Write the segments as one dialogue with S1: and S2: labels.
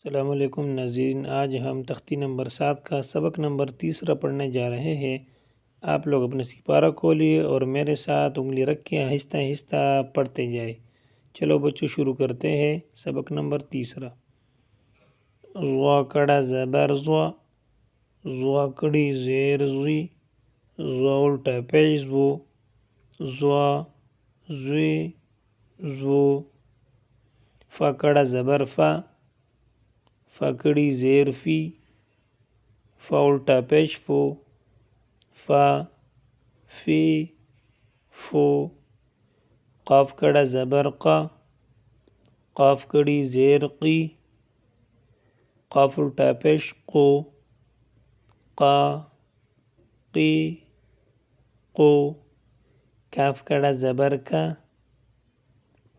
S1: السلام علیکم ناظرین، آج ہم تختی نمبر 7 کا سبق نمبر 3 پڑھنے جا رہے ہیں۔ آپ لوگ اپنے سپارہ کھولیے اور میرے ساتھ انگلی رکھ کے آہستہ آہستہ پڑھتے جائے۔ چلو بچوں شروع کرتے ہیں سبق نمبر 3۔ زوا کڑا زبر زوا، زوا کڑی زیر زوی، زوا الٹا پیش زو، زوا زوی زو، فا کڑا زبر فا، فا کڑی زیر فی، فا الٹا پیش فو، فا فی فو، قاف کڑا زبر قا، قاف کڑی زیر قی، قاف الٹا پیش قو، قا قی قو، کاف کڑا زبر کا،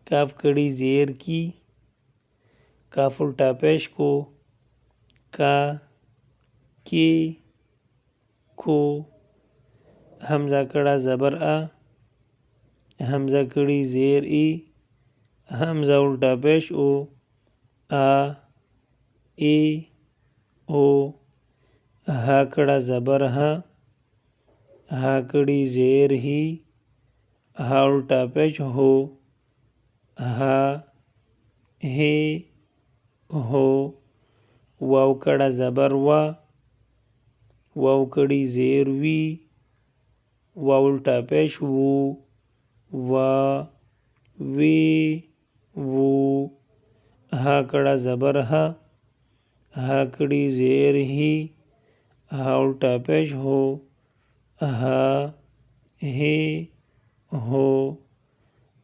S1: کاف کڑی زیر کی، کاف الٹا پیش کو، کا کی کو، حمزہ کڑا زبر آ، حمزہ کڑی زیر ای، حمزہ الٹا پیش او، آ ای او، ہا کڑا زبر ہا، ہا کڑی زیر ہی، ہا الٹا پیش ہو، ہا ہی ہو، واو کڑا زبر وا، واو کڑی زیر وی، واو الٹا پیش وو، وا وی وو، ہا کڑا زبر ہا، ہا کڑی زیر ہی، ہا الٹا پیش ہو، ہا ہی ہو،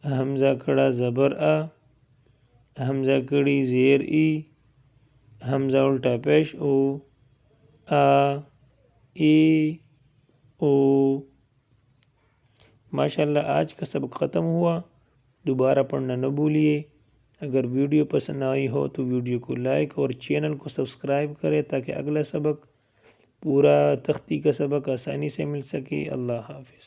S1: حمزہ کڑا زبر آ، حمزہ کڑی زیر ای، حمزہ الٹا پیش او، آ ای او۔ ماشاءاللہ آج کا سبق ختم ہوا۔ دوبارہ پڑھنا نہ بھولیے۔ اگر ویڈیو پسند آئی ہو تو ویڈیو کو لائک اور چینل کو سبسکرائب کریں تاکہ اگلا سبق پورا تختی کا سبق آسانی سے مل سکے۔ اللہ حافظ۔